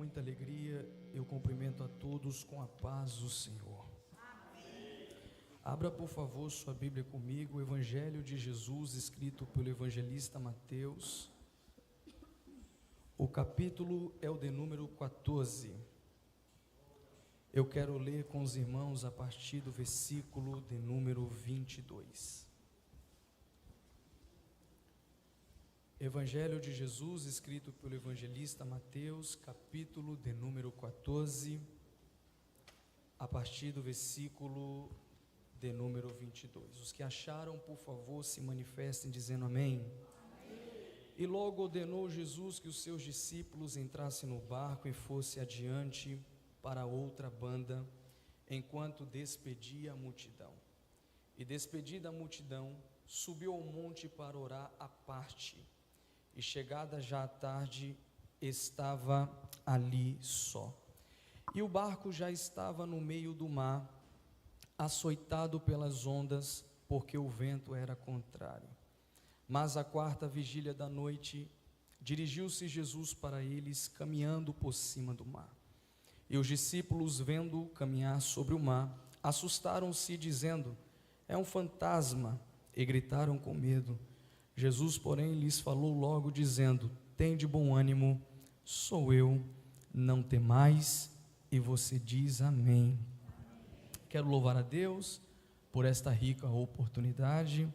muita alegria, eu cumprimento a todos com a paz do Senhor. Amém. Abra, por favor, sua Bíblia comigo, o Evangelho de Jesus, escrito pelo evangelista Mateus. O capítulo é o de número 14. Eu quero ler com os irmãos a partir do versículo de número 22. Evangelho de Jesus, escrito pelo evangelista Mateus, capítulo de número 14, a partir do versículo de número 22. Os que acharam, por favor, se manifestem dizendo amém. E logo ordenou Jesus que os seus discípulos entrassem no barco e fossem adiante para outra banda, enquanto despedia a multidão. E despedida a multidão, subiu ao monte para orar à parte. E chegada já a tarde, estava ali só. E o barco já estava no meio do mar, açoitado pelas ondas, porque o vento era contrário. Mas à quarta vigília da noite, dirigiu-se Jesus para eles, caminhando por cima do mar. E os discípulos, vendo-o caminhar sobre o mar, assustaram-se, dizendo: é um fantasma, e gritaram com medo. Jesus, porém, lhes falou logo, dizendo: tende bom ânimo, sou eu, não temais. E você diz amém. Quero louvar a Deus por esta rica oportunidade,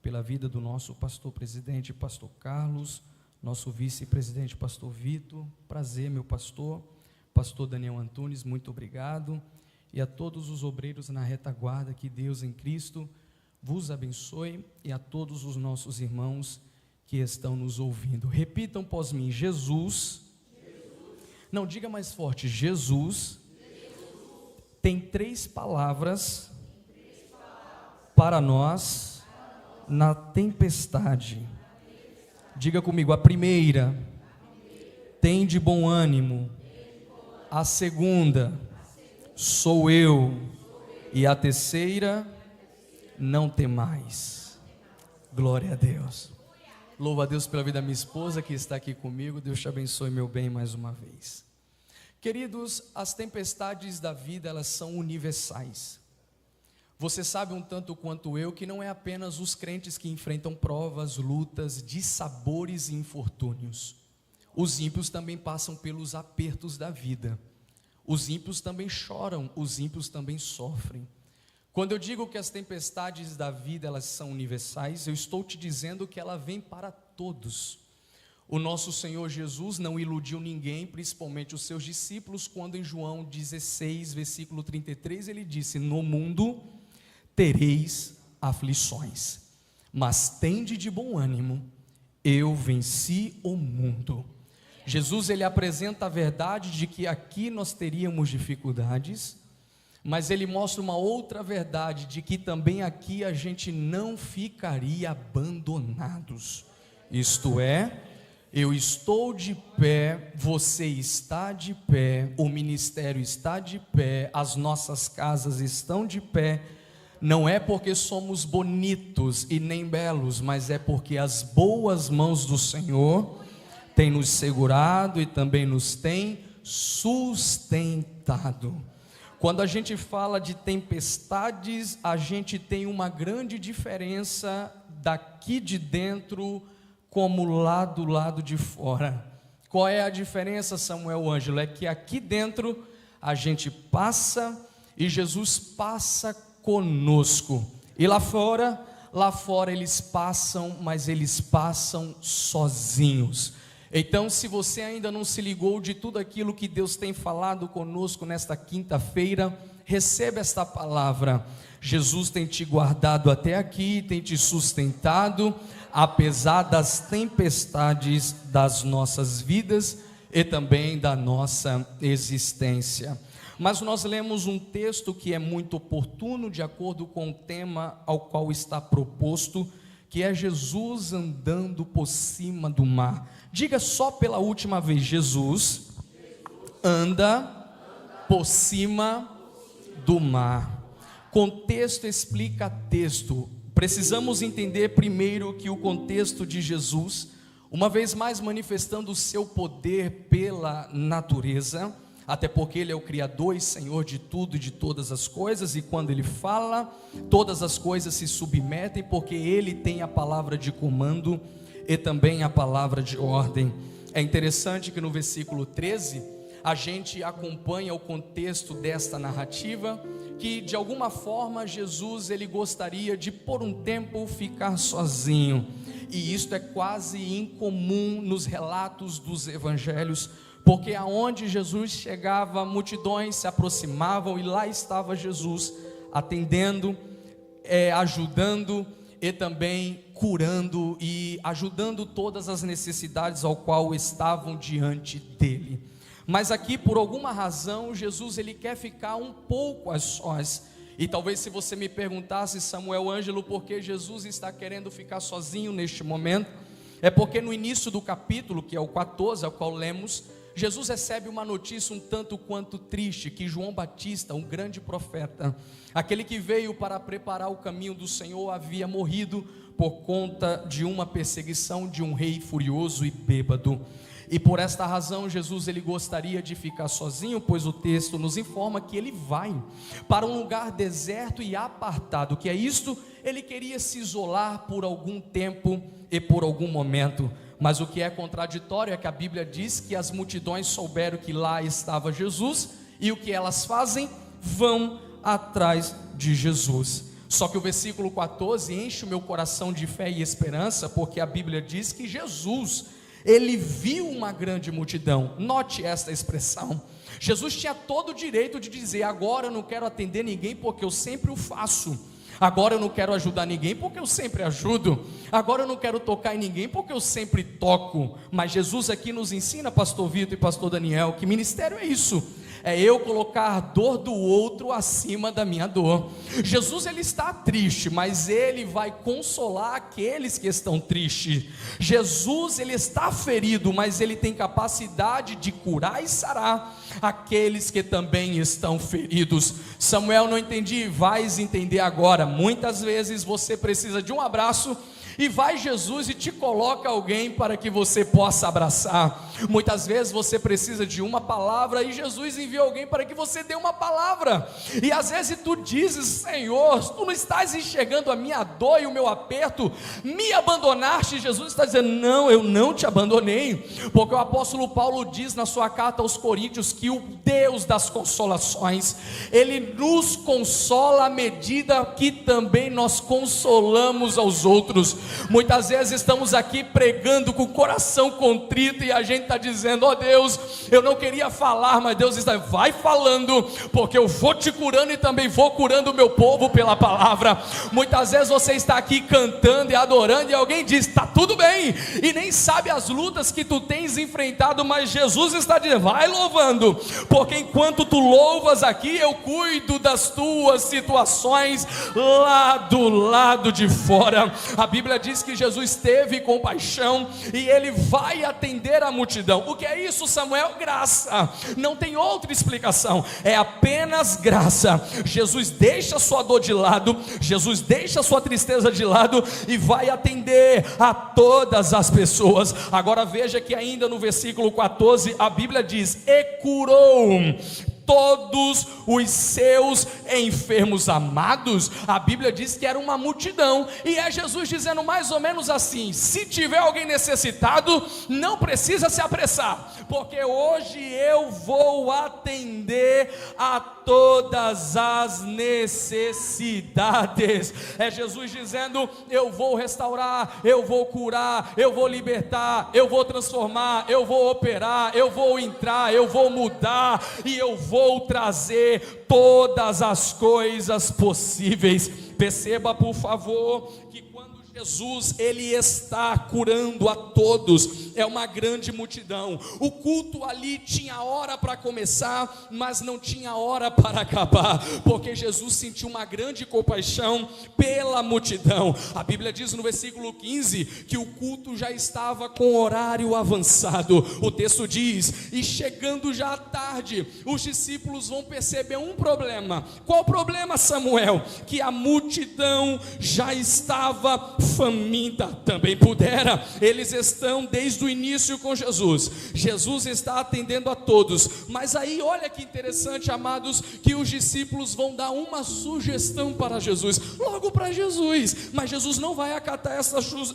pela vida do nosso pastor presidente, pastor Carlos, nosso vice-presidente, pastor Vitor. Prazer, meu pastor Daniel Antunes, muito obrigado. E a todos os obreiros na retaguarda, que Deus em Cristo vos abençoe, e a todos os nossos irmãos que estão nos ouvindo. Repitam após mim: Jesus. Não, diga mais forte: Jesus tem três palavras para nós na tempestade. Diga comigo: a primeira, tende bom ânimo. A segunda, sou eu. E a terceira, não temais. Glória a Deus. Louvo a Deus pela vida da minha esposa que está aqui comigo. Deus te abençoe, meu bem, mais uma vez. Queridos, as tempestades da vida, elas são universais. Você sabe um tanto quanto eu que não é apenas os crentes que enfrentam provas, lutas, dissabores e infortúnios. Os ímpios também passam pelos apertos da vida. Os ímpios também choram, os ímpios também sofrem. Quando eu digo que as tempestades da vida, elas são universais, eu estou te dizendo que ela vem para todos. O nosso Senhor Jesus não iludiu ninguém, principalmente os seus discípulos, quando em João 16, versículo 33, ele disse: no mundo tereis aflições, mas tende de bom ânimo, eu venci o mundo. Jesus, ele apresenta a verdade de que aqui nós teríamos dificuldades, mas ele mostra uma outra verdade, de que também aqui a gente não ficaria abandonados. Isto é, eu estou de pé, você está de pé, o ministério está de pé, as nossas casas estão de pé. Não é porque somos bonitos e nem belos, mas é porque as boas mãos do Senhor têm nos segurado e também nos têm sustentado. Quando a gente fala de tempestades, a gente tem uma grande diferença daqui de dentro como lá do lado de fora. Qual é a diferença, Samuel Ângelo? É que aqui dentro a gente passa e Jesus passa conosco. E lá fora eles passam, mas eles passam sozinhos. Então, se você ainda não se ligou de tudo aquilo que Deus tem falado conosco nesta quinta-feira, receba esta palavra. Jesus tem te guardado até aqui, tem te sustentado, apesar das tempestades das nossas vidas e também da nossa existência. Mas nós lemos um texto que é muito oportuno, de acordo com o tema ao qual está proposto, que é Jesus andando por cima do mar. Diga só pela última vez: Jesus anda por cima do mar. Contexto explica texto. Precisamos entender primeiro que o contexto de Jesus, uma vez mais manifestando o seu poder pela natureza, até porque Ele é o Criador e Senhor de tudo e de todas as coisas, e quando Ele fala, todas as coisas se submetem, porque Ele tem a palavra de comando e também a palavra de ordem. É interessante que no versículo 13, a gente acompanha o contexto desta narrativa, que de alguma forma Jesus ele gostaria de por um tempo ficar sozinho, e isto é quase incomum nos relatos dos evangelhos, porque aonde Jesus chegava, multidões se aproximavam, e lá estava Jesus atendendo, ajudando e também curando e ajudando todas as necessidades ao qual estavam diante dele. Mas aqui, por alguma razão, Jesus ele quer ficar um pouco a sós. E talvez se você me perguntasse, Samuel Ângelo, por que Jesus está querendo ficar sozinho neste momento? É porque no início do capítulo, que é o 14, ao qual lemos, Jesus recebe uma notícia um tanto quanto triste, que João Batista, um grande profeta, aquele que veio para preparar o caminho do Senhor, havia morrido por conta de uma perseguição de um rei furioso e bêbado. E por esta razão Jesus ele gostaria de ficar sozinho, pois o texto nos informa que ele vai para um lugar deserto e apartado. Que é isto? Ele queria se isolar por algum tempo e por algum momento. Mas o que é contraditório é que a Bíblia diz que as multidões souberam que lá estava Jesus, e o que elas fazem? Vão atrás de Jesus. Só que o versículo 14 enche o meu coração de fé e esperança, porque a Bíblia diz que Jesus, ele viu uma grande multidão. Note esta expressão. Jesus tinha todo o direito de dizer: agora eu não quero atender ninguém porque eu sempre o faço. Agora eu não quero ajudar ninguém porque eu sempre ajudo. Agora eu não quero tocar em ninguém porque eu sempre toco. Mas Jesus aqui nos ensina, pastor Vitor e pastor Daniel, que ministério é isso? É eu colocar a dor do outro acima da minha dor. Jesus ele está triste, mas ele vai consolar aqueles que estão tristes. Jesus ele está ferido, mas ele tem capacidade de curar e sarar aqueles que também estão feridos. Samuel, não entendi, vais entender agora. Muitas vezes você precisa de um abraço, e vai Jesus e te coloca alguém para que você possa abraçar. Muitas vezes você precisa de uma palavra, e Jesus envia alguém para que você dê uma palavra. E às vezes tu dizes: Senhor, tu não estás enxergando a minha dor e o meu aperto, me abandonaste. Jesus está dizendo: não, eu não te abandonei. Porque o apóstolo Paulo diz na sua carta aos Coríntios que o Deus das consolações, ele nos consola à medida que também nós consolamos aos outros. Muitas vezes estamos aqui pregando com o coração contrito, e a gente está dizendo: ó Deus, eu não queria falar, mas Deus está, vai falando, porque eu vou te curando e também vou curando o meu povo pela palavra. Muitas vezes você está aqui cantando e adorando, e alguém diz: está tudo bem, e nem sabe as lutas que tu tens enfrentado, mas Jesus está dizendo: vai louvando, porque enquanto tu louvas aqui, eu cuido das tuas situações lá do lado de fora. A Bíblia diz que Jesus teve compaixão e ele vai atender a multidão. O que é isso, Samuel? Graça, não tem outra explicação, é apenas graça. Jesus deixa a sua dor de lado, Jesus deixa a sua tristeza de lado e vai atender a todas as pessoas. Agora veja que ainda no versículo 14 a Bíblia diz: e curou todos os seus enfermos amados. A Bíblia diz que era uma multidão, e é Jesus dizendo mais ou menos assim: se tiver alguém necessitado, não precisa se apressar, porque hoje eu vou atender a todas as necessidades. É Jesus dizendo: eu vou restaurar, eu vou curar, eu vou libertar, eu vou transformar, eu vou operar, eu vou entrar, eu vou mudar, e eu vou trazer todas as coisas possíveis. Perceba, por favor, que quando Jesus ele está curando a todos, é uma grande multidão. O culto ali tinha hora para começar, mas não tinha hora para acabar, porque Jesus sentiu uma grande compaixão pela multidão. A Bíblia diz no versículo 15 que o culto já estava com horário avançado. O texto diz: e chegando já à tarde, os discípulos vão perceber um problema. Qual problema, Samuel? Que a multidão já estava faminta também pudera. Eles estão desde o início com Jesus. Jesus está atendendo a todos. Mas aí olha que interessante, amados, que os discípulos vão dar uma sugestão para Jesus, logo para Jesus. Mas Jesus não vai acatar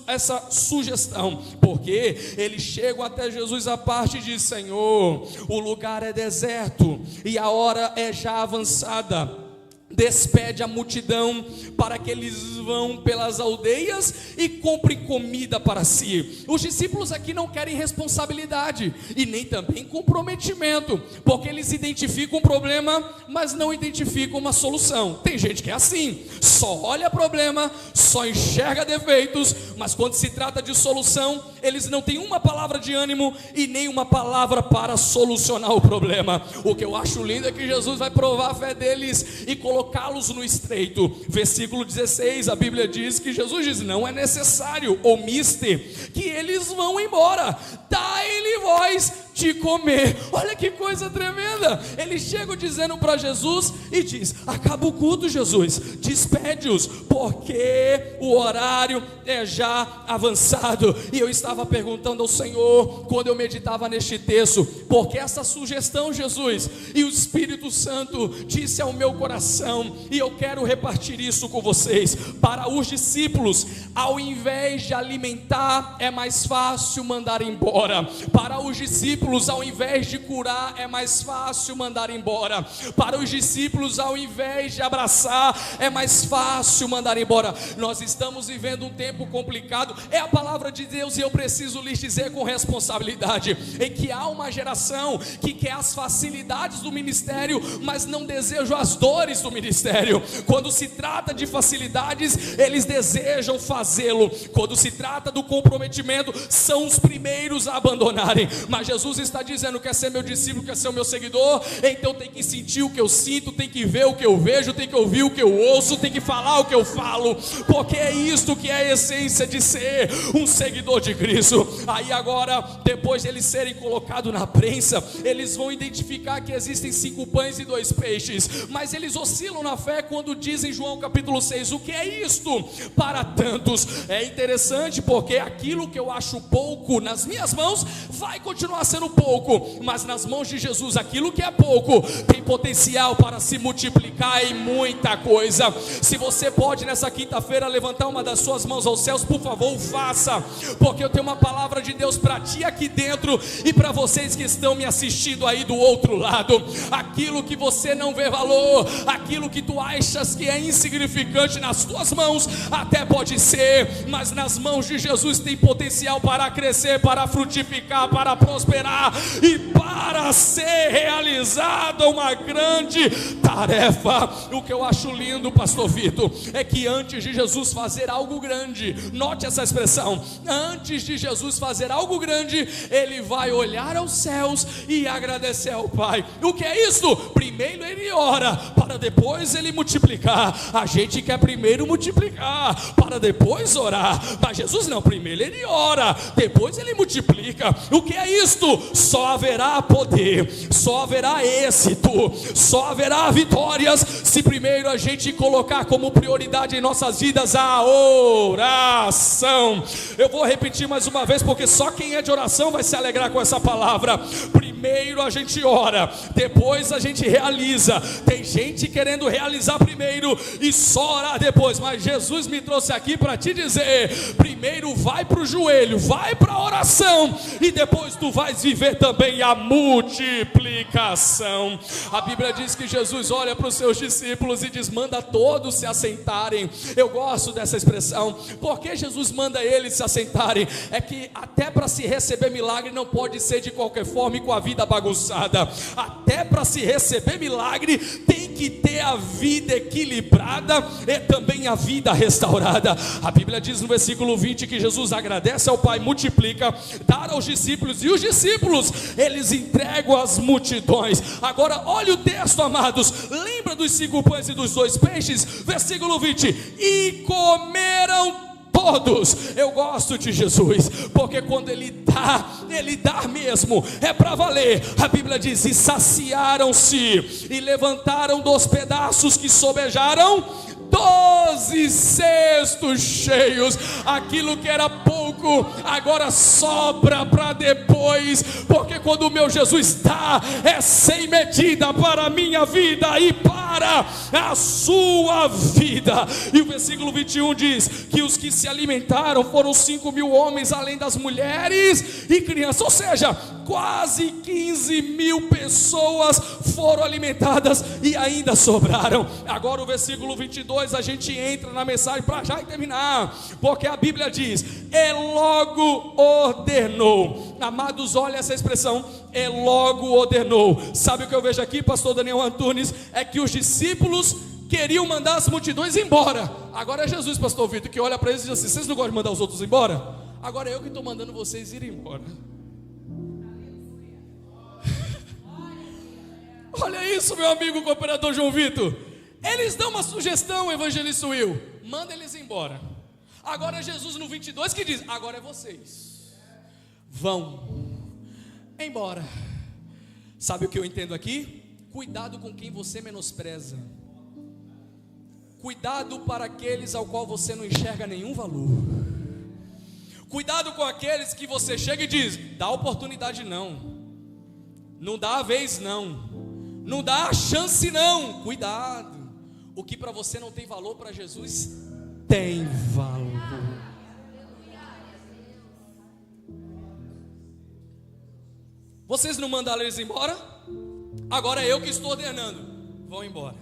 essa sugestão, porque eles chegam até Jesus à parte e dizem: Senhor, o lugar é deserto e a hora é já avançada. Despede a multidão para que eles vão pelas aldeias e comprem comida para si. Os discípulos aqui não querem responsabilidade e nem também comprometimento, porque eles identificam um problema, mas não identificam uma solução. Tem gente que é assim, só olha problema, só enxerga defeitos, mas quando se trata de solução, eles não têm uma palavra de ânimo e nem uma palavra para solucionar o problema. O que eu acho lindo é que Jesus vai provar a fé deles e colocá-los no estreito. Versículo 16, a Bíblia diz que Jesus diz: não é necessário, omiste, que eles vão embora, dai-lhe voz de comer. Olha que coisa tremenda. Eles chegam dizendo para Jesus e diz: acaba o culto, Jesus, despede-os, porque o horário é já avançado. E eu estava perguntando ao Senhor, quando eu meditava neste texto, porque essa sugestão, Jesus, e o Espírito Santo disse ao meu coração, e eu quero repartir isso com vocês. Para os discípulos, ao invés de alimentar, é mais fácil mandar embora. Para os discípulos, ao invés de curar, é mais fácil mandar embora. Para os discípulos, ao invés de abraçar, é mais fácil mandar embora. Nós estamos vivendo um tempo complicado, é a palavra de Deus, e eu preciso lhes dizer com responsabilidade, em que há uma geração que quer as facilidades do ministério, mas não deseja as dores do ministério. Quando se trata de facilidades, eles desejam fazê-lo. Quando se trata do comprometimento, são os primeiros a abandonarem. Mas Jesus está dizendo: quer ser meu discípulo, quer ser o meu seguidor? Então tem que sentir o que eu sinto, tem que ver o que eu vejo, tem que ouvir o que eu ouço, tem que falar o que eu falo, porque é isto que é a essência de ser um seguidor de Cristo. Aí agora, depois de eles serem colocados na prensa, eles vão identificar que existem 5 pães e 2 peixes, mas eles oscilam na fé quando dizem, João capítulo 6, o que é isto para tantos? É interessante, porque aquilo que eu acho pouco nas minhas mãos vai continuar sendo pouco, mas nas mãos de Jesus, aquilo que é pouco tem potencial para se multiplicar em muita coisa. Se você pode nessa quinta-feira levantar uma das suas mãos aos céus, por favor, faça, porque eu tenho uma palavra de Deus para ti aqui dentro e para vocês que estão me assistindo aí do outro lado. Aquilo que você não vê valor, aquilo que tu achas que é insignificante nas tuas mãos, até pode ser, mas nas mãos de Jesus tem potencial para crescer, para frutificar, para prosperar e para ser realizada uma grande tarefa. O que eu acho lindo, pastor Vitor, é que antes de Jesus fazer algo grande, note essa expressão, antes de Jesus fazer algo grande, ele vai olhar aos céus e agradecer ao Pai. O que é isso? Primeiro ele ora, para depois ele multiplicar. A gente quer primeiro multiplicar, para depois orar, mas Jesus não, primeiro ele ora, depois ele multiplica. O que é isto? Só haverá poder, só haverá êxito, só haverá vitórias, se primeiro a gente colocar como prioridade em nossas vidas a oração. Eu vou repetir mais uma vez, porque só quem é de oração vai se alegrar com essa palavra. Primeiro a gente ora, depois a gente realiza. Tem gente querendo realizar primeiro e só orar depois, mas Jesus me trouxe aqui para te dizer: primeiro vai para o joelho, vai para a oração, e depois tu vais viver também a multiplicação. A Bíblia diz que Jesus olha para os seus discípulos e diz: manda todos se assentarem. Eu gosto dessa expressão, porque Jesus manda eles se assentarem. É que até para se receber milagre não pode ser de qualquer forma e com a vida bagunçada. Até para se receber milagre tem que ter a vida equilibrada e também a vida restaurada. A Bíblia diz no versículo 20 que Jesus agradece ao Pai, multiplica, dá aos discípulos, e os discípulos eles entregam às multidões. Agora olha o texto, amados, lembra dos 5 pães e dos 2 peixes? Versículo 20: e comeram todos. Eu gosto de Jesus, porque quando ele dá mesmo, é para valer. A Bíblia diz: e saciaram-se e levantaram dos pedaços que sobejaram 12 cestos cheios. Aquilo que era pouco, agora sobra para depois, porque quando o meu Jesus dá, é sem medida para a minha vida e para a sua vida. E o versículo 21 diz que os que se alimentaram foram 5.000 homens, além das mulheres e crianças, ou seja, quase 15.000 pessoas foram alimentadas e ainda sobraram. Agora o versículo 22, a gente entra na mensagem para já terminar, porque a Bíblia diz: e logo ordenou. Amados, olha essa expressão, e logo ordenou. Sabe o que eu vejo aqui, pastor Daniel Antunes? É que os discípulos queriam mandar as multidões embora. Agora é Jesus, pastor Vitor, que olha para eles e diz assim: vocês não gostam de mandar os outros embora? Agora é eu que estou mandando vocês irem embora. Olha isso, meu amigo cooperador João Vitor. Eles dão uma sugestão, evangelista Will: manda eles embora. Agora é Jesus no 22 que diz: agora é vocês, vão embora. Sabe o que eu entendo aqui? Cuidado com quem você menospreza. Cuidado para aqueles ao qual você não enxerga nenhum valor. Cuidado com aqueles que você chega e diz: dá oportunidade não, não dá a vez não, não dá a chance não. Cuidado, o que para você não tem valor, para Jesus tem valor. Vocês não mandaram eles embora? Agora é eu que estou ordenando, vão embora.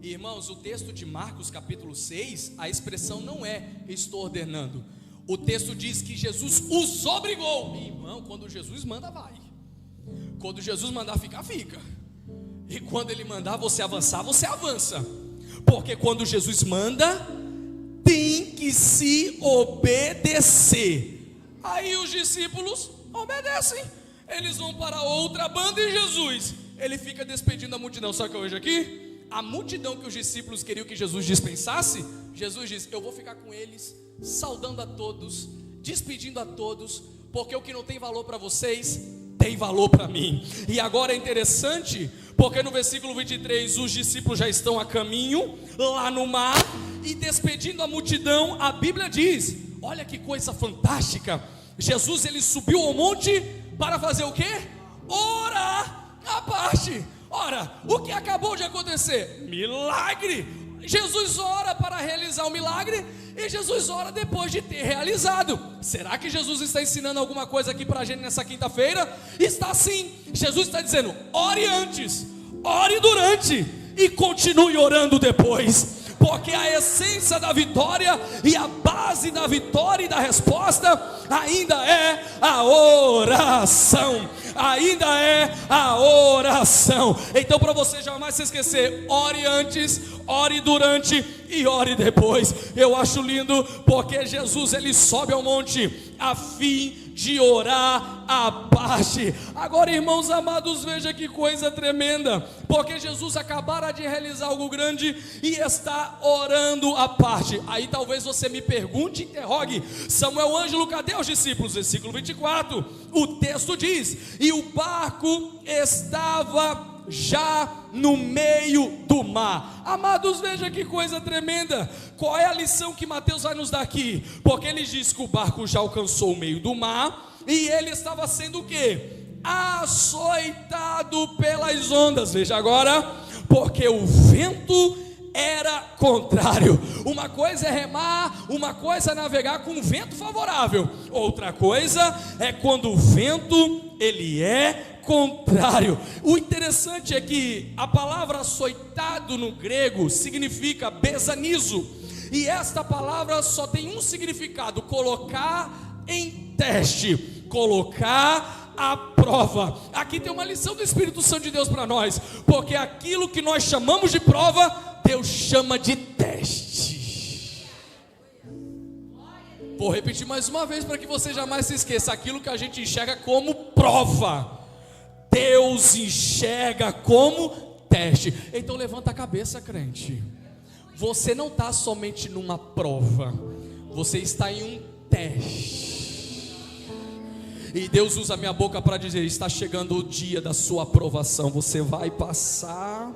Irmãos, o texto de Marcos capítulo 6, a expressão não é estou ordenando. O texto diz que Jesus os obrigou. Irmão, quando Jesus manda, vai. Quando Jesus mandar ficar, fica. E quando Ele mandar você avançar, você avança. Porque quando Jesus manda, tem que se obedecer. Aí os discípulos obedecem. Eles vão para outra banda e Jesus, Ele fica despedindo a multidão. Sabe o que eu vejo aqui? A multidão que os discípulos queriam que Jesus dispensasse, Jesus diz: eu vou ficar com eles, saudando a todos, despedindo a todos, porque o que não tem valor para vocês, tem valor para mim. E agora é interessante, porque no versículo 23, os discípulos já estão a caminho, lá no mar, e despedindo a multidão, a Bíblia diz, olha que coisa fantástica, Jesus ele subiu ao monte para fazer o quê? Orar à parte. Ora, o que acabou de acontecer? Milagre. Jesus ora para realizar o milagre, e Jesus ora depois de ter realizado. Será que Jesus está ensinando alguma coisa aqui para a gente nessa quinta-feira? Está sim. Jesus está dizendo: ore antes, ore durante e continue orando depois, porque a essência da vitória e a base da vitória e da resposta ainda é a oração. Ainda é a oração. Então, para você jamais se esquecer, ore antes, ore durante e ore depois. Eu acho lindo, porque Jesus ele sobe ao monte a fim de orar à parte. Agora, irmãos amados, veja que coisa tremenda, porque Jesus acabara de realizar algo grande e está orando à parte. Aí talvez você me pergunte, interrogue: Samuel Ângelo, cadê os discípulos? Versículo 24, o texto diz: e o barco estava já no meio do mar. Amados, veja que coisa tremenda. Qual é a lição que Mateus vai nos dar aqui? Porque ele diz que o barco já alcançou o meio do mar, e ele estava sendo o quê? Açoitado pelas ondas. Veja agora, porque o vento era contrário. Uma coisa é remar, uma coisa é navegar com vento favorável, outra coisa é quando o vento ele é contrário. O interessante é que a palavra açoitado no grego significa besanizo, e esta palavra só tem um significado: colocar em teste, colocar à prova. Aqui tem uma lição do Espírito Santo de Deus para nós, porque aquilo que nós chamamos de prova, Deus chama de teste. Vou repetir mais uma vez para que você jamais se esqueça: aquilo que a gente enxerga como prova, Deus enxerga como teste. Então levanta a cabeça, crente. Você não está somente numa prova, você está em um teste. E Deus usa a minha boca para dizer: está chegando o dia da sua aprovação. Você vai passar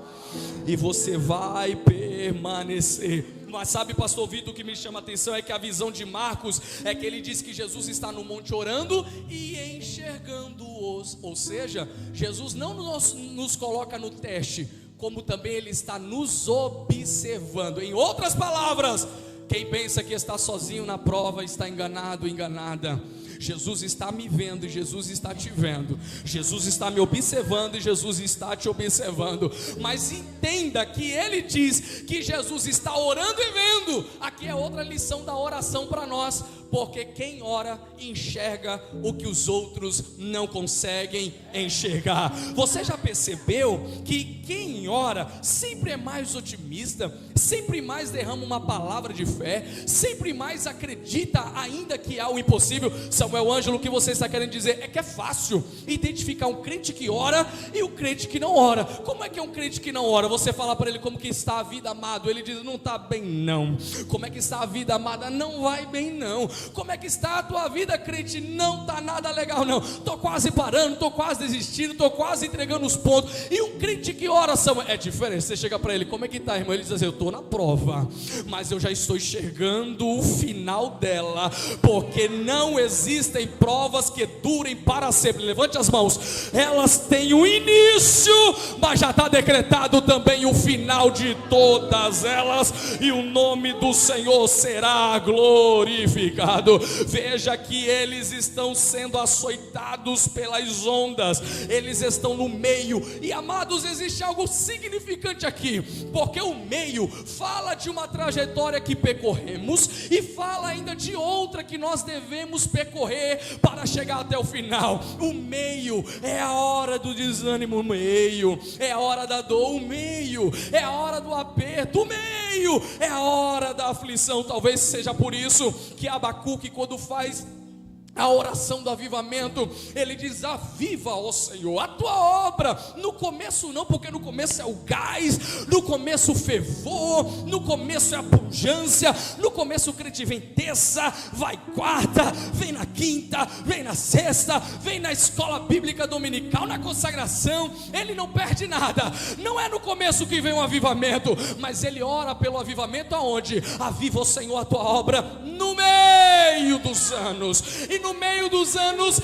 e você vai permanecer. Mas sabe, pastor Vitor, o que me chama a atenção é que a visão de Marcos é que ele diz que Jesus está no monte orando e enxergando-os. Ou seja, Jesus não nos coloca no teste, como também ele está nos observando. Em outras palavras, quem pensa que está sozinho na prova está enganado, enganada. Jesus está me vendo e Jesus está te vendo. Jesus está me observando e Jesus está te observando. Mas entenda que ele diz que Jesus está orando e vendo. Aqui é outra lição da oração para nós. Porque quem ora enxerga o que os outros não conseguem enxergar. Você já percebeu que quem ora sempre é mais otimista, sempre mais derrama uma palavra de fé, sempre mais acredita ainda que há o impossível? Samuel Ângelo, o que você está querendo dizer é que é fácil identificar um crente que ora e um crente que não ora. Como é que é um crente que não ora? Você fala para ele como que está a vida, amado, ele diz, não está bem não. Como é que está a vida, amada? Não vai bem não. Como é que está a tua vida, crente? Não está nada legal não. Estou quase parando, estou quase desistindo, estou quase entregando os pontos. E um crente que ora, Samuel, é diferente. Você chega para ele, como é que está, irmão? Ele diz assim, eu estou na prova, mas eu já estou enxergando o final dela, porque não existem provas que durem para sempre. Levante as mãos. Elas têm um início, mas já está decretado também o final de todas elas, e o nome do Senhor será glorificado. Veja que eles estão sendo açoitados pelas ondas, eles estão no meio. E amados, existe algo significante aqui, porque o meio fala de uma trajetória que percorremos e fala ainda de outra que nós devemos percorrer para chegar até o final. O meio é a hora do desânimo, o meio é a hora da dor, o meio é a hora do aperto, o meio é a hora da aflição. Talvez seja por isso que Abacuque, quando faz a oração do avivamento, ele diz, aviva, ó Senhor, a tua obra. No começo não, porque no começo é o gás, no começo o fervor, no começo é a pujança, no começo o crente vem terça, vai quarta, vem na quinta, vem na sexta, vem na escola bíblica dominical, na consagração, ele não perde nada. Não é no começo que vem um avivamento, mas ele ora pelo avivamento aonde? Aviva, ó Senhor, a tua obra no meio dos anos. E no meio dos anos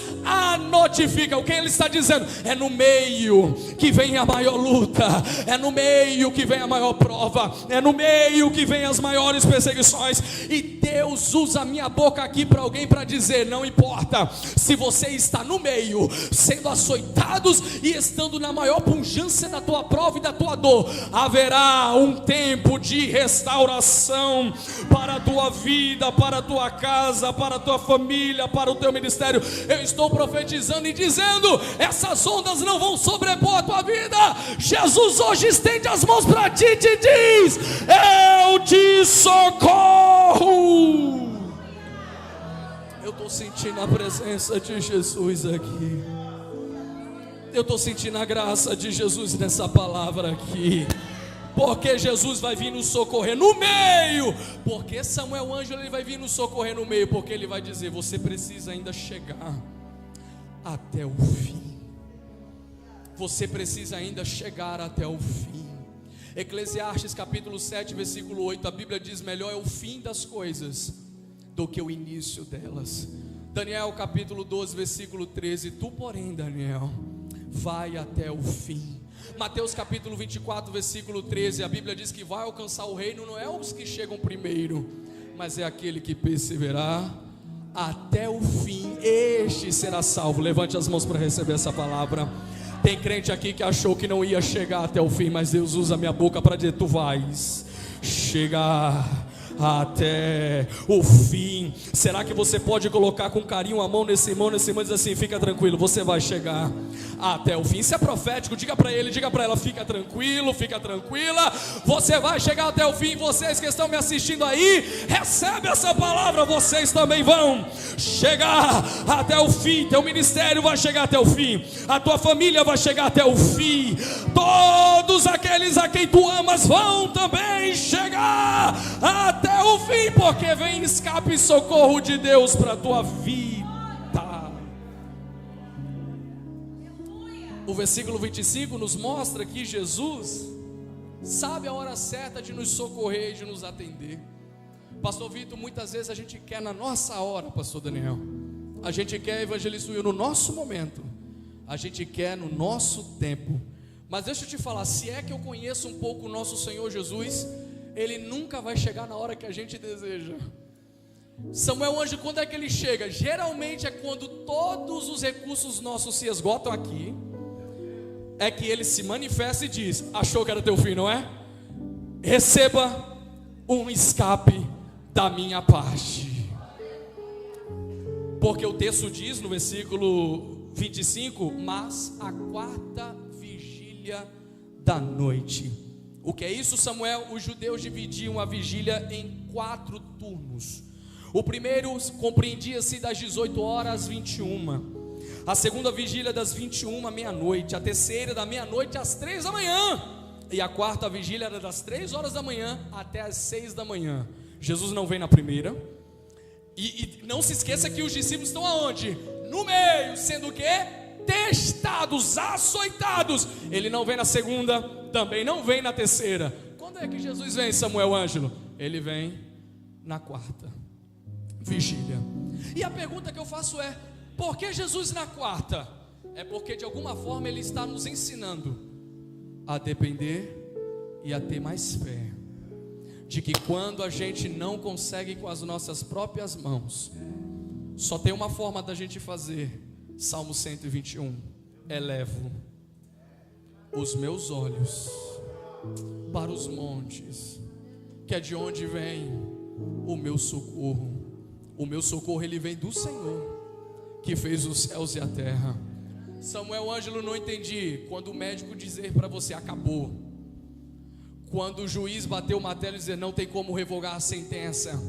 notifica. O que ele está dizendo? É no meio que vem a maior luta, é no meio que vem a maior prova, é no meio que vem as maiores perseguições. E Deus usa a minha boca aqui para alguém para dizer, não importa se você está no meio, sendo açoitados e estando na maior pujança da tua prova e da tua dor, haverá um tempo de restauração para a tua vida, para a tua casa, para a tua família, para o teu ministério. Eu estou profetizando e dizendo, essas ondas não vão sobrepor a tua vida. Jesus hoje estende as mãos para ti e te diz, eu te socorro. Eu estou sentindo a presença de Jesus aqui, eu estou sentindo a graça de Jesus nessa palavra aqui, porque Jesus vai vir nos socorrer no meio. Porque Samuel Ângelo, ele vai vir nos socorrer no meio, porque ele vai dizer, você precisa ainda chegar até o fim. Você precisa ainda chegar até o fim. Eclesiastes capítulo 7 versículo 8, a Bíblia diz, melhor é o fim das coisas do que o início delas. Daniel capítulo 12 versículo 13, tu porém, Daniel, vai até o fim. Mateus capítulo 24 versículo 13, a Bíblia diz que vai alcançar o reino não é os que chegam primeiro, mas é aquele que perseverar até o fim, este será salvo. Levante as mãos para receber essa palavra. Tem crente aqui que achou que não ia chegar até o fim, mas Deus usa a minha boca para dizer, tu vais chegar até o fim. Será que você pode colocar com carinho a mão nesse irmão e dizer assim, fica tranquilo, você vai chegar até o fim? Isso é profético, diga para ele, diga para ela, fica tranquilo, fica tranquila, você vai chegar até o fim. Vocês que estão me assistindo aí, recebe essa palavra, vocês também vão chegar até o fim. Teu ministério vai chegar até o fim, a tua família vai chegar até o fim, todos aqueles a quem tu amas vão também chegar até o fim, porque vem escape e socorro de Deus para a tua vida. O versículo 25 nos mostra que Jesus sabe a hora certa de nos socorrer e de nos atender. Pastor Vitor, muitas vezes a gente quer na nossa hora, pastor Daniel, a gente quer evangelizar no nosso momento, a gente quer no nosso tempo. Mas deixa eu te falar, se é que eu conheço um pouco o nosso Senhor Jesus, Ele nunca vai chegar na hora que a gente deseja. Samuel Ângelo, quando é que ele chega? Geralmente é quando todos os recursos nossos se esgotam aqui, é que ele se manifesta e diz: achou que era teu fim, não é? Receba um escape da minha parte. Porque o texto diz no versículo 25: mas a quarta vigília da noite. O que é isso, Samuel? Os judeus dividiam a vigília em 4 turnos. O primeiro compreendia-se das 18 horas às 21. A segunda vigília das 21 à meia-noite. A terceira da meia-noite às 3 da manhã. E a quarta vigília era das 3 horas da manhã até às 6 da manhã. Jesus não vem na primeira. E não se esqueça que os discípulos estão aonde? No meio, sendo o quê? Testados, açoitados. Ele não vem na segunda, também não vem na terceira. Quando é que Jesus vem, Samuel Ângelo? Ele vem na quarta vigília. E a pergunta que eu faço é: por que Jesus na quarta? É porque de alguma forma Ele está nos ensinando a depender e a ter mais fé, de que quando a gente não consegue com as nossas próprias mãos, só tem uma forma da gente fazer. Salmo 121: elevo os meus olhos para os montes, que é de onde vem o meu socorro. O meu socorro, ele vem do Senhor, que fez os céus e a terra. Samuel Ângelo, não entendi. Quando o médico dizer para você: acabou. Quando o juiz bater o martelo e dizer: não tem como revogar a sentença.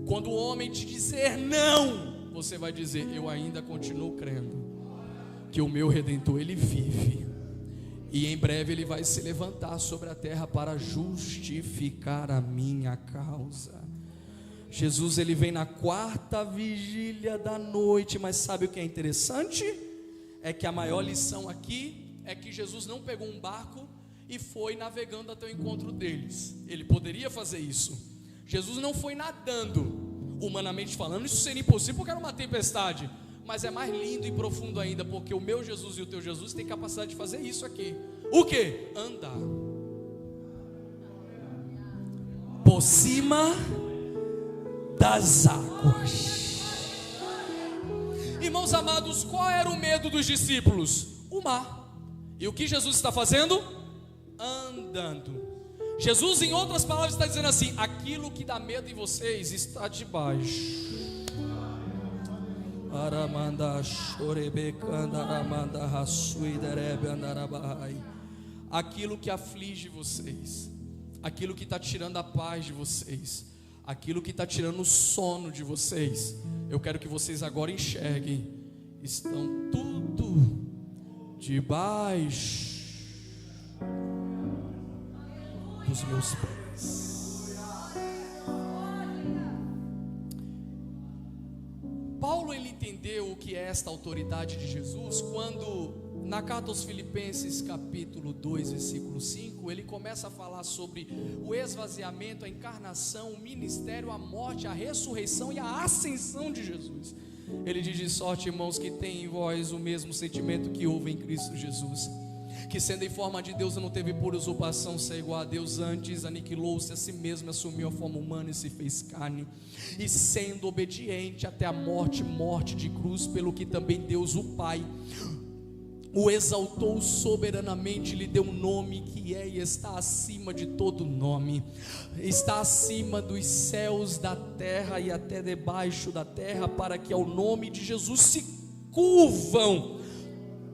Quando o homem te dizer não, você vai dizer: eu ainda continuo crendo que o meu Redentor, ele vive, e em breve ele vai se levantar sobre a terra para justificar a minha causa. Jesus, ele vem na quarta vigília da noite. Mas sabe o que é interessante? É que a maior lição aqui é que Jesus não pegou um barco e foi navegando até o encontro deles. Ele poderia fazer isso. Jesus não foi nadando. Humanamente falando, isso seria impossível porque era uma tempestade. Mas é mais lindo e profundo ainda, porque o meu Jesus e o teu Jesus têm capacidade de fazer isso aqui. O que? Andar por cima das águas. Irmãos amados, qual era o medo dos discípulos? O mar. E o que Jesus está fazendo? Andando. Jesus, em outras palavras, está dizendo assim: aquilo que dá medo em vocês está debaixo. Aquilo que aflige vocês, aquilo que está tirando a paz de vocês, aquilo que está tirando o sono de vocês, eu quero que vocês agora enxerguem: estão tudo debaixo dos meus pés. Paulo, ele entendeu o que é esta autoridade de Jesus quando na carta aos Filipenses, capítulo 2, versículo 5, ele começa a falar sobre o esvaziamento, a encarnação, o ministério, a morte, a ressurreição e a ascensão de Jesus. Ele diz: de sorte, irmãos, que tem em vós o mesmo sentimento que houve em Cristo Jesus, que sendo em forma de Deus não teve por usurpação ser igual a Deus, antes aniquilou-se a si mesmo, assumiu a forma humana e se fez carne, e sendo obediente até a morte, morte de cruz, pelo que também Deus o Pai o exaltou soberanamente, lhe deu um nome que é e está acima de todo nome, está acima dos céus, da terra e até debaixo da terra, para que ao nome de Jesus se curvam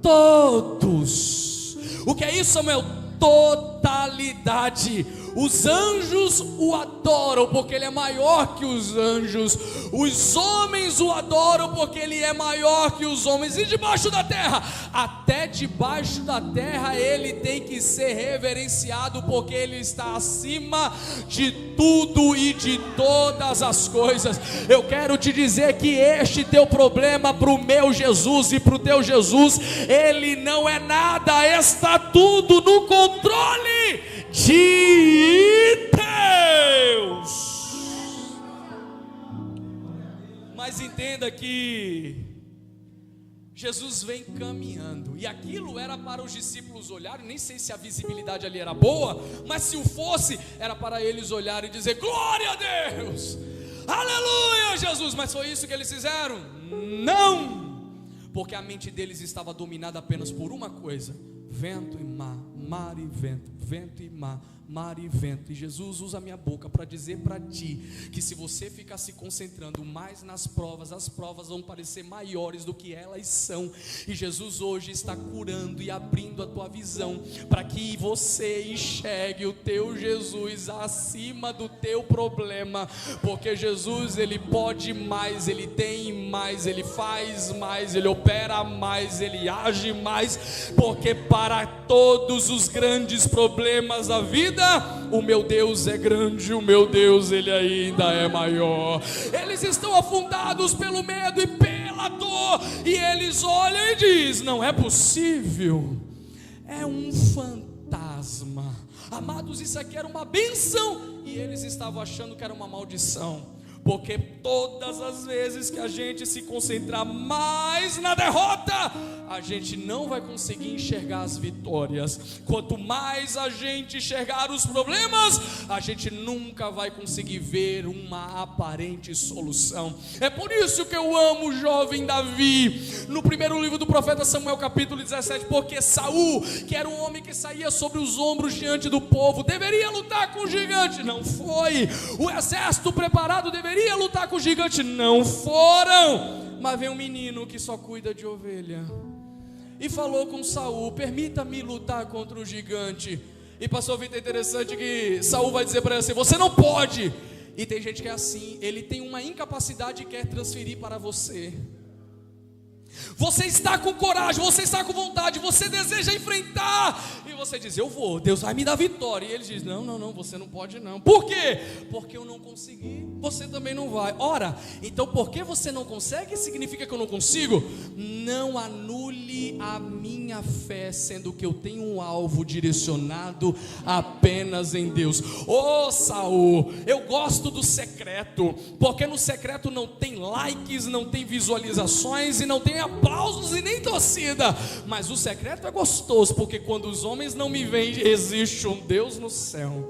todos. O que é isso, Samuel? Totalidade. Os anjos o adoram porque ele é maior que os anjos. Os homens o adoram porque ele é maior que os homens. E debaixo da terra, até debaixo da terra ele tem que ser reverenciado, porque ele está acima de tudo e de todas as coisas. Eu quero te dizer que este teu problema para o meu Jesus e para o teu Jesus, ele não é nada, está tudo no controle de Deus. Mas entenda que Jesus vem caminhando, e aquilo era para os discípulos olharem. Nem sei se a visibilidade ali era boa, mas se o fosse, era para eles olharem e dizer: glória a Deus, aleluia, Jesus. Mas foi isso que eles fizeram? Não, porque a mente deles estava dominada apenas por uma coisa: vento e mar, mar e vento, vento e mar, mar e vento. E Jesus usa a minha boca para dizer para ti que se você ficar se concentrando mais nas provas, as provas vão parecer maiores do que elas são. E Jesus hoje está curando e abrindo a tua visão para que você enxergue o teu Jesus acima do teu problema, porque Jesus, ele pode mais, ele tem mais, ele faz mais, ele opera mais, ele age mais, porque para todos os grandes problemas da vida, o meu Deus é grande, o meu Deus, ele ainda é maior. Eles estão afundados pelo medo e pela dor, e eles olham e dizem: não é possível, é um fantasma. Amados, isso aqui era uma bênção, e eles estavam achando que era uma maldição. Porque todas as vezes que a gente se concentrar mais na derrota, a gente não vai conseguir enxergar as vitórias. Quanto mais a gente enxergar os problemas, a gente nunca vai conseguir ver uma aparente solução. É por isso que eu amo o jovem Davi, no primeiro livro do profeta Samuel, capítulo 17, porque Saul, que era um homem que saía sobre os ombros diante do povo, deveria lutar com o gigante, não foi. O exército preparado deveria lutar com o gigante, não foram. Mas vem um menino que só cuida de ovelha e falou com Saul: permita-me lutar contra o gigante. E pastor Vitor, é interessante que Saul vai dizer para ele assim: você não pode. E tem gente que é assim, ele tem uma incapacidade e quer transferir para você. Você está com coragem, você está com vontade, você deseja enfrentar, e você diz: eu vou, Deus vai me dar vitória. E ele diz: não, você não pode não. Por quê? Porque eu não consegui, você também não vai. Ora, então porque você não consegue, significa que eu não consigo? Não anule a minha fé, sendo que eu tenho um alvo direcionado apenas em Deus. Ô Saul, eu gosto do secreto, porque no secreto não tem likes, não tem visualizações e não tem aplausos e nem torcida. Mas o secreto é gostoso, porque quando os homens não me veem, existe um Deus no céu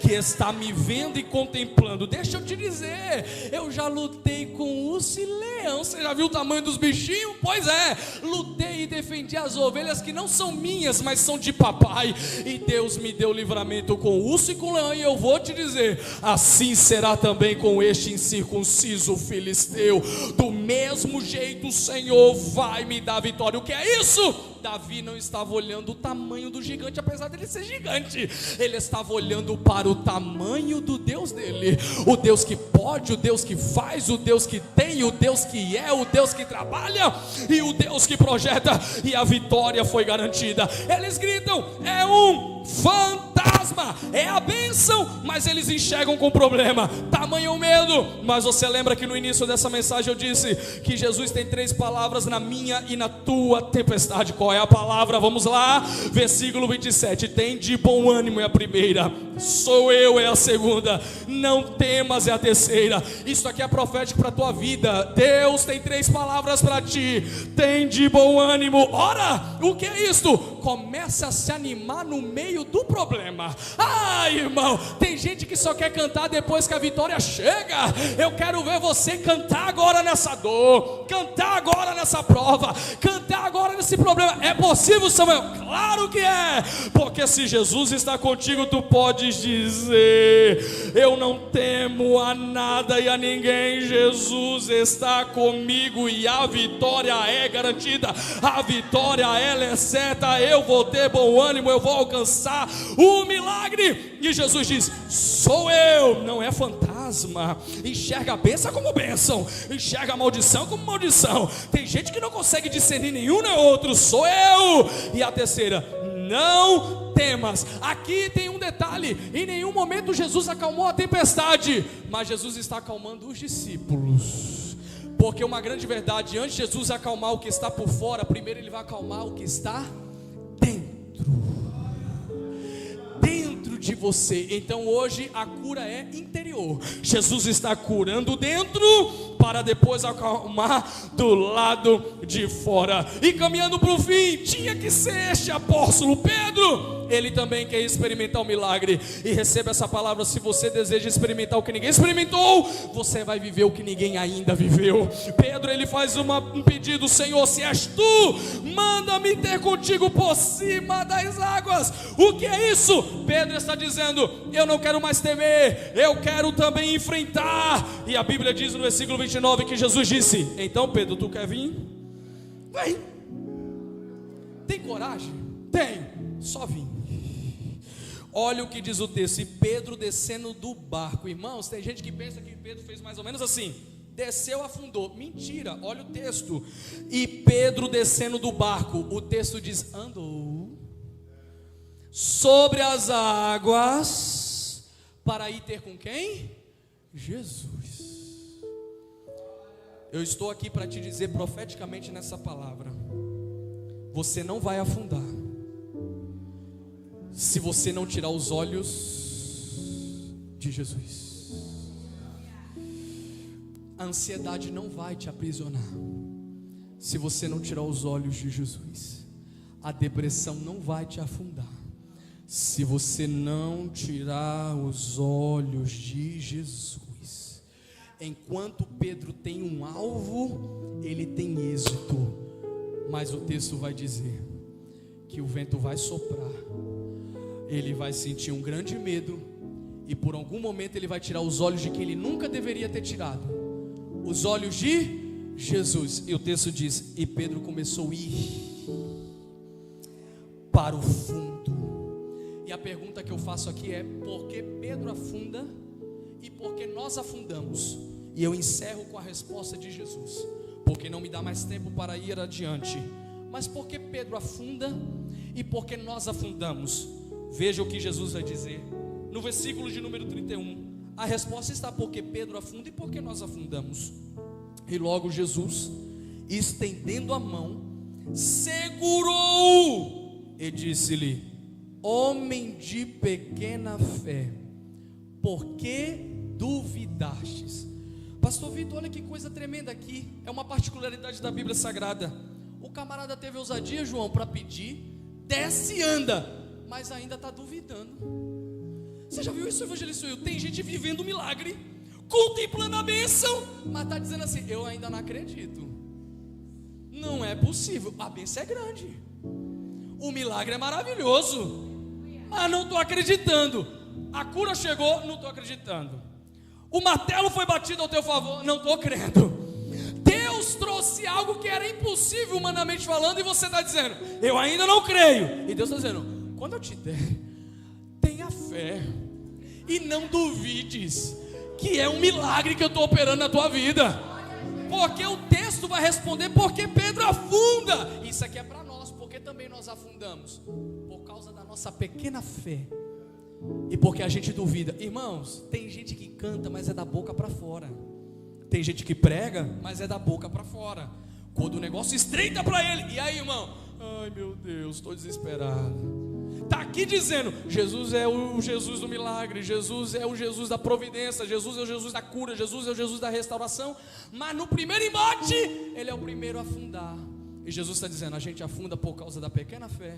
que está me vendo e contemplando. Deixa eu te dizer, eu já lutei com urso e leão. Você já viu o tamanho dos bichinhos? Pois é, lutei e defendi as ovelhas que não são minhas, mas são de papai. E Deus me deu livramento com o urso e com o leão. E eu vou te dizer, assim será também com este incircunciso filisteu. Do mesmo jeito o Senhor vai me dar vitória. O que é isso? Davi não estava olhando o tamanho do gigante, apesar dele ser gigante. Ele estava olhando para o tamanho do Deus dele, o Deus que pode, o Deus que faz, o Deus que tem, o Deus que é, o Deus que trabalha e o Deus que projeta. E a vitória foi garantida. Eles gritam: é um fantasma, é a bênção, mas eles enxergam com problema, tamanho medo. Mas você lembra que no início dessa mensagem eu disse que Jesus tem 3 palavras na minha e na tua tempestade. Qual é a palavra? Vamos lá, versículo 27, tem de bom ânimo é a primeira, sou eu é a segunda, não temas é a terceira. Isso aqui é profético para a tua vida. Deus tem 3 palavras para ti: tem de bom ânimo. Ora, o que é isto? Comece a se animar no meio do problema. Irmão, tem gente que só quer cantar depois que a vitória chega. Eu quero ver você cantar agora nessa dor, cantar agora nessa prova, cantar agora nesse problema. É possível, Samuel? Claro que é, porque se Jesus está contigo, tu podes dizer: eu não temo a nada e a ninguém, Jesus está comigo e a vitória é garantida, a vitória ela é certa. Eu vou ter bom ânimo, eu vou alcançar o milagre. E Jesus diz: sou eu, não é fantasma. Enxerga a bênção como bênção, enxerga a maldição como maldição. Tem gente que não consegue discernir nenhum nem outro. Sou eu. E a terceira: não temas. Aqui tem um detalhe: em nenhum momento Jesus acalmou a tempestade, mas Jesus está acalmando os discípulos. Porque uma grande verdade: antes de Jesus acalmar o que está por fora, primeiro ele vai acalmar o que está dentro de você. Então hoje a cura é interior. Jesus está curando dentro para depois acalmar do lado de fora. E caminhando para o fim, tinha que ser este apóstolo Pedro. Ele também quer experimentar o milagre. E receba essa palavra: se você deseja experimentar o que ninguém experimentou, você vai viver o que ninguém ainda viveu. Pedro, ele faz um pedido: Senhor, se és tu, manda-me ter contigo por cima das águas. O que é isso? Pedro está dizendo: eu não quero mais temer, eu quero também enfrentar. E a Bíblia diz no versículo 29 que Jesus disse: então Pedro, tu quer vir? Vem. Tem coragem? Tem, só vim. Olha o que diz o texto: e Pedro descendo do barco. Irmãos, tem gente que pensa que Pedro fez mais ou menos assim: desceu, afundou. Mentira, olha o texto. E Pedro descendo do barco, o texto diz: andou sobre as águas, para ir ter com quem? Jesus. Eu estou aqui para te dizer profeticamente nessa palavra: você não vai afundar se você não tirar os olhos de Jesus. A ansiedade não vai te aprisionar se você não tirar os olhos de Jesus. A depressão não vai te afundar se você não tirar os olhos de Jesus. Enquanto Pedro tem um alvo, ele tem êxito. Mas o texto vai dizer que o vento vai soprar, ele vai sentir um grande medo, e por algum momento ele vai tirar os olhos de quem ele nunca deveria ter tirado, os olhos de Jesus. E o texto diz: e Pedro começou a ir para o fundo. E a pergunta que eu faço aqui é: por que Pedro afunda e por que nós afundamos? E eu encerro com a resposta de Jesus, porque não me dá mais tempo para ir adiante. Mas por que Pedro afunda e por que nós afundamos? Veja o que Jesus vai dizer no versículo de número 31. A resposta está: porque Pedro afunda e porque nós afundamos. E logo Jesus, estendendo a mão, segurou e disse-lhe: homem de pequena fé, por que duvidastes? Pastor Vitor, olha que coisa tremenda aqui. É uma particularidade da Bíblia Sagrada. O camarada teve ousadia, João, para pedir, desce e anda, mas ainda está duvidando. Você já viu isso, evangelista? Tem gente vivendo um milagre, contemplando a bênção, mas está dizendo assim: eu ainda não acredito. Não é possível. A bênção é grande, o milagre é maravilhoso, mas não estou acreditando. A cura chegou, não estou acreditando. O martelo foi batido ao teu favor, não estou crendo. Deus trouxe algo que era impossível humanamente falando, e você está dizendo: eu ainda não creio. E Deus está dizendo: quando eu te der, tenha fé e não duvides que é um milagre que eu estou operando na tua vida. Porque o texto vai responder: porque Pedro afunda. Isso aqui é para nós, porque também nós afundamos por causa da nossa pequena fé e porque a gente duvida. Irmãos, tem gente que canta, mas é da boca para fora. Tem gente que prega, mas é da boca para fora. Quando o negócio estreita para ele, e aí, irmão? Ai meu Deus, estou desesperado. Está aqui dizendo: Jesus é o Jesus do milagre, Jesus é o Jesus da providência, Jesus é o Jesus da cura, Jesus é o Jesus da restauração. Mas no primeiro embate, ele é o primeiro a afundar. E Jesus está dizendo: a gente afunda por causa da pequena fé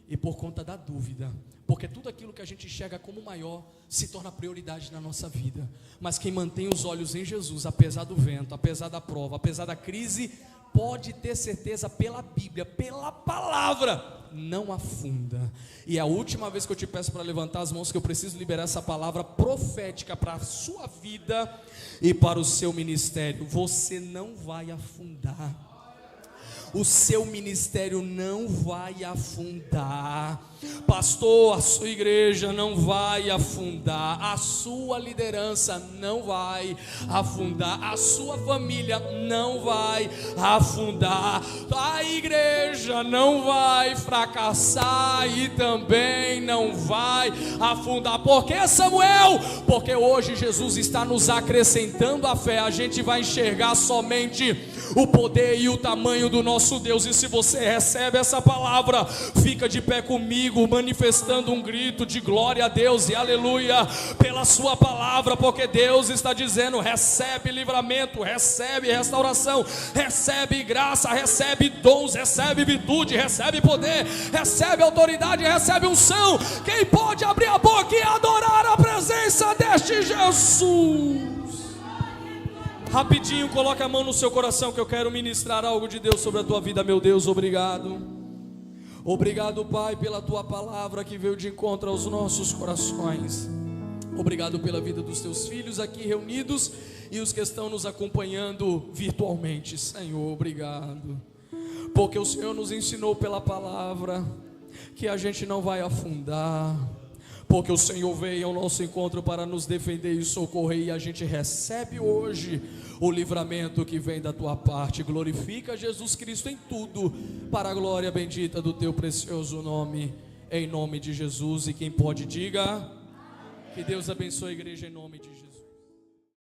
e por conta da dúvida. Porque tudo aquilo que a gente enxerga como maior se torna prioridade na nossa vida. Mas quem mantém os olhos em Jesus, apesar do vento, apesar da prova, apesar da crise, pode ter certeza pela Bíblia, pela palavra, não afunda. E é a última vez que eu te peço para levantar as mãos, que eu preciso liberar essa palavra profética para a sua vida e para o seu ministério. Você não vai afundar. O seu ministério não vai afundar. Pastor, a sua igreja não vai afundar. A sua liderança não vai afundar. A sua família não vai afundar. A igreja não vai fracassar e também não vai afundar. Por que, Samuel? Porque hoje Jesus está nos acrescentando a fé. A gente vai enxergar somente o poder e o tamanho do nosso Deus. E se você recebe essa palavra, fica de pé comigo, manifestando um grito de glória a Deus e aleluia pela sua palavra, porque Deus está dizendo: recebe livramento, recebe restauração, recebe graça, recebe dons, recebe virtude, recebe poder, recebe autoridade, recebe unção. Quem pode abrir a boca e adorar a presença deste Jesus? Rapidinho, coloca a mão no seu coração, que eu quero ministrar algo de Deus sobre a tua vida. Meu Deus, obrigado. Obrigado, Pai, pela tua palavra que veio de encontro aos nossos corações. Obrigado pela vida dos teus filhos aqui reunidos e os que estão nos acompanhando virtualmente. Senhor, obrigado, porque o Senhor nos ensinou pela palavra que a gente não vai afundar, porque o Senhor veio ao nosso encontro para nos defender e socorrer, e a gente recebe hoje o livramento que vem da tua parte. Glorifica Jesus Cristo em tudo, para a glória bendita do teu precioso nome, em nome de Jesus. E quem pode, diga. Que Deus abençoe a igreja em nome de Jesus.